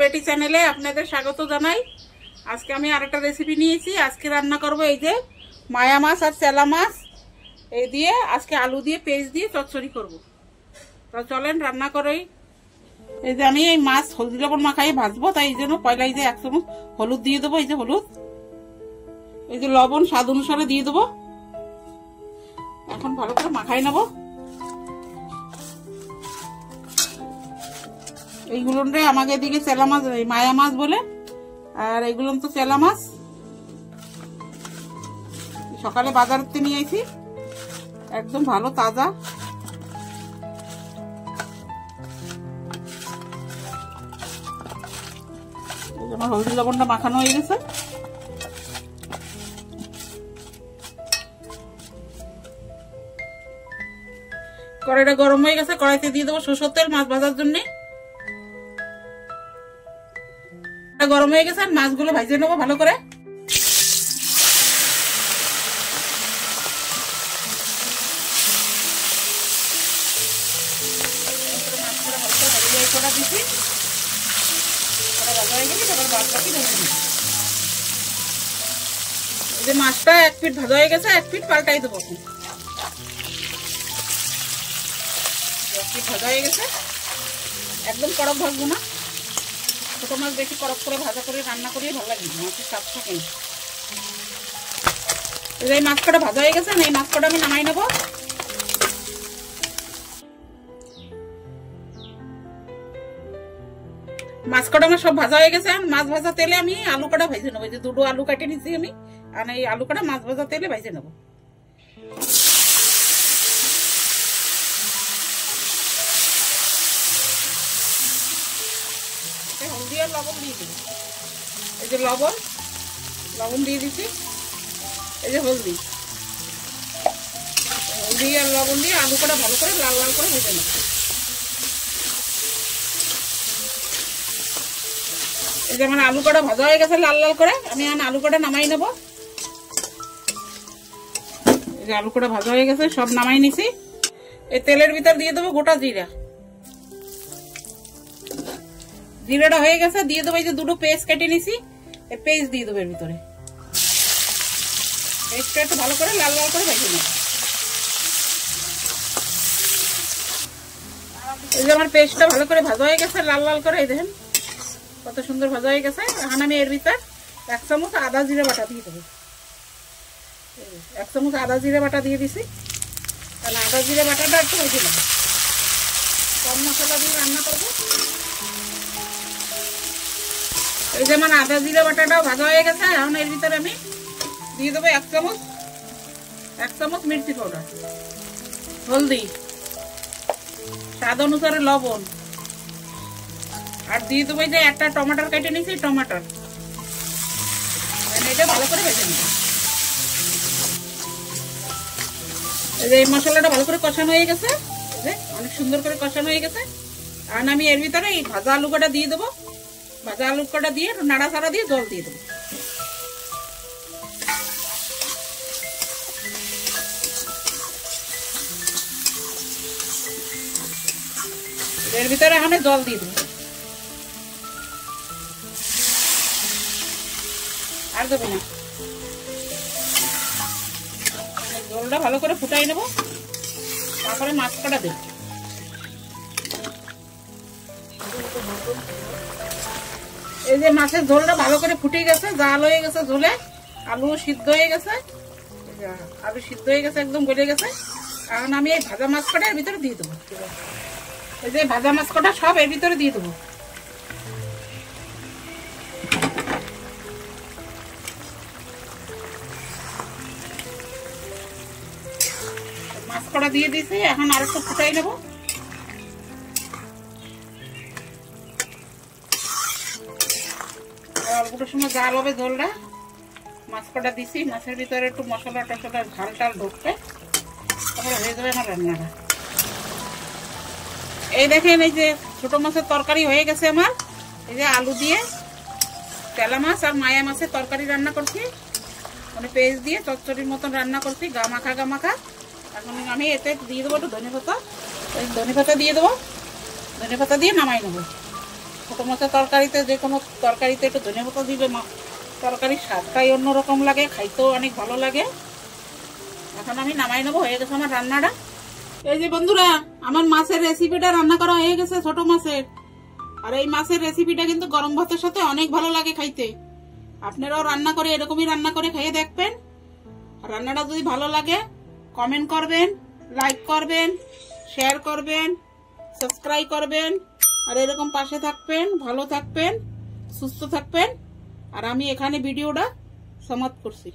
বেটি চ্যানেলে আপনাদের স্বাগত জানাই। আজকে আমি আরেকটা রেসিপি নিয়েছি। আজকে রান্না করব এই যে মায়া মাছ আর চেলা মাছ, এই দিয়ে আজকে আলু দিয়ে পেঁয়াজ দিয়ে চচ্চড়ি করব। তো চলেন রান্না করেই। এই যে আমি এই মাছ হলদি লবণ মাখাই ভাজবো, তাই এই জন্য পয়লা এই যে 1 চামচ হলুদ দিয়ে দেবো। এই যে হলুদ, এই যে লবণ স্বাদ অনুসারে দিয়ে দেবো। এখন ভালো করে মাখাই নেবো। এইগুলো আমাকে এদিকে চেলা মাছ, মায়া মাছ বলে, আর এইগুলো তো চেলা মাছ। সকালে বাজার থেকে নিয়ে এসেছি, একদম ভালো তাজা। আমার হলদি লবণটা মাখানো হয়ে গেছে। কড়াইটা গরম হয়ে গেছে, কড়াইতে দিয়ে দেবো সরষের তেল মাছ ভাজার জন্য। গরম হয়ে গেছে, মাছগুলো ভাজে নেবো ভালো করে। মাছটা 1 পিঠ ভাজা হয়ে গেছে, 1 পিঠ পাল্টাই দেবো। 1 পিঠ ভাজা হয়ে গেছে, একদম কড়ক ভাজবো না। ছোট মাছ বেশি কড়ক করে ভাজা করে রান্না করিয়ে ভালো লাগে, মাছের স্বাদ থাকে না। এই মাছ কটা ভাজা হয়ে গেছে, এই মাছ কটা আমি নামাই নেবো। মাছ কটা আমার সব ভাজা হয়ে গেছে। মাছ ভাজা তেলে আমি আলু কটা ভেজে নেবো। যে 2টো আলু কেটে নিচ্ছি আমি, আর এই আলু কটা মাছ ভাজা তেলে ভেজে নেবো। হলদি আর লবণ দিয়ে দিই। এই যে লবণ দিয়ে দিচ্ছি। এই যে হলদি আর লবণ দিয়ে আলু কটা ভালো করে লাল লাল করে ভেজে নেবো। এই যে আমার আলু কটা ভাজা হয়ে গেছে লাল লাল করে, আমি আলু কটা নামাই নেবো। এই যে আলু কটা ভাজা হয়ে গেছে, সব নামাই নিছি। এই তেলের ভিতর দিয়ে দেবো গোটা জিরা। জিরাটা হয়ে গেছে, দিয়ে দেবো এই যে 2টো পেস্ট কেটে নিছি, এই পেস্ট দিয়ে দেবো এর ভিতরে। পেস্টটা একটু ভালো করে লাল লাল করে ভেজে নেব। এই যে আমার পেস্টটা ভালো করে ভাজা হয়ে গেছে লাল লাল করে, এই দেখেন কত সুন্দর ভাজা হয়ে গেছে। এখন আমি এর ভিতর 1 চামচ আদা জিরে বাটা দিয়ে দেবো। 1 চামচ আদা জিরে বাটা দিয়ে দিছি, কারণ আদা জিরে বাটাটা একটু ভেজে নেব। কম মশলা দিয়ে রান্না করবো। এই যে আমার আদা জিরে বাটাটাও ভাজা হয়ে গেছে। এখন এর ভিতরে আমি দিয়ে দেবো 1 চামচ মির্চি পাউডার, হলদি, স্বাদ অনুসারে লবণ, আর দিয়ে দেবো যে একটা টমেটো কেটে নিয়েছি, টমেটো। এটা ভালো করে ভেজে নেব। এই মশলাটা ভালো করে কষানো হয়ে গেছে, অনেক সুন্দর করে কষানো হয়ে গেছে। আর আমি এর ভিতরে এই ভাজা আলু কটা দিয়ে দেবো। ভাজা আলু কটা দিয়ে নাড়াচাড়া দিয়ে জল দিয়ে দেবো। এর ভিতরে এখন জল দিয়ে দেবো, আর দেবো না। জলটা ভালো করে ফুটাই নেবো, তারপরে মাছ কটা দেবো। এই যে মাছের ঝোলটা ভালো করে ফুটে গেছে, জাল হয়ে গেছে ঝোলে, আলু সিদ্ধ হয়ে গেছে। আলু সিদ্ধ হয়ে গেছে, একদম গলে গেছে। এখন আমি এই ভাজা মাছ কটা এর ভিতরে দিয়ে দেবো। এই যে ভাজা মাছ কটা সব এর ভিতরে দিয়ে দেবো। মাছ কটা দিয়ে দিয়েছি, এখন আর একটু ফুটাই নেবো। অল্পটার সময় জাল হবে ঝোলটা। মাছ কটা দিছি, মাছের ভিতরে একটু মশলা টশলা ঝাল টাল ঢুকবে, তারপরে হয়ে যাবে আমার রান্নাটা। এই দেখেন, এই যে ছোট মাছের তরকারি হয়ে গেছে আমার। এই যে আলু দিয়ে চেলা মাছ আর মায়া মাছের তরকারি রান্না করছি, মানে পেঁয়াজ দিয়ে চচ্চড়ির মতন রান্না করছি, গামাখা। এখন আমি এতে দিয়ে দেবো একটু ধনে পাতা। ওই ধনে পাতা দিয়ে দেবো, ধনে পাতা দিয়ে নামাই নেবো। ছোট মাছের তরকারিতে, যে কোনো তরকারিতে একটু ধনে পাতা দিবে, তরকারির স্বাদটাই অন্যরকম লাগে, খাইতেও অনেক ভালো লাগে। এখন আমি নামাই নেবো, হয়ে গেছে আমার রান্নাটা। এই যে বন্ধুরা, আমার মাছের রেসিপিটা রান্না করা হয়ে গেছে, ছোট মাছের। আর এই মাছের রেসিপিটা কিন্তু গরম ভাতের সাথে অনেক ভালো লাগে খাইতে। আপনারাও রান্না করে এরকমই রান্না করে খেয়ে দেখবেন। রান্নাটা যদি ভালো লাগে কমেন্ট করবেন, লাইক করবেন, শেয়ার করবেন, সাবস্ক্রাইব করবেন। আর এরকম পাশে থাকবেন, ভালো থাকবেন, সুস্থ থাকবেন। আর আমি এখানে ভিডিওটা সমাপ্ত করছি।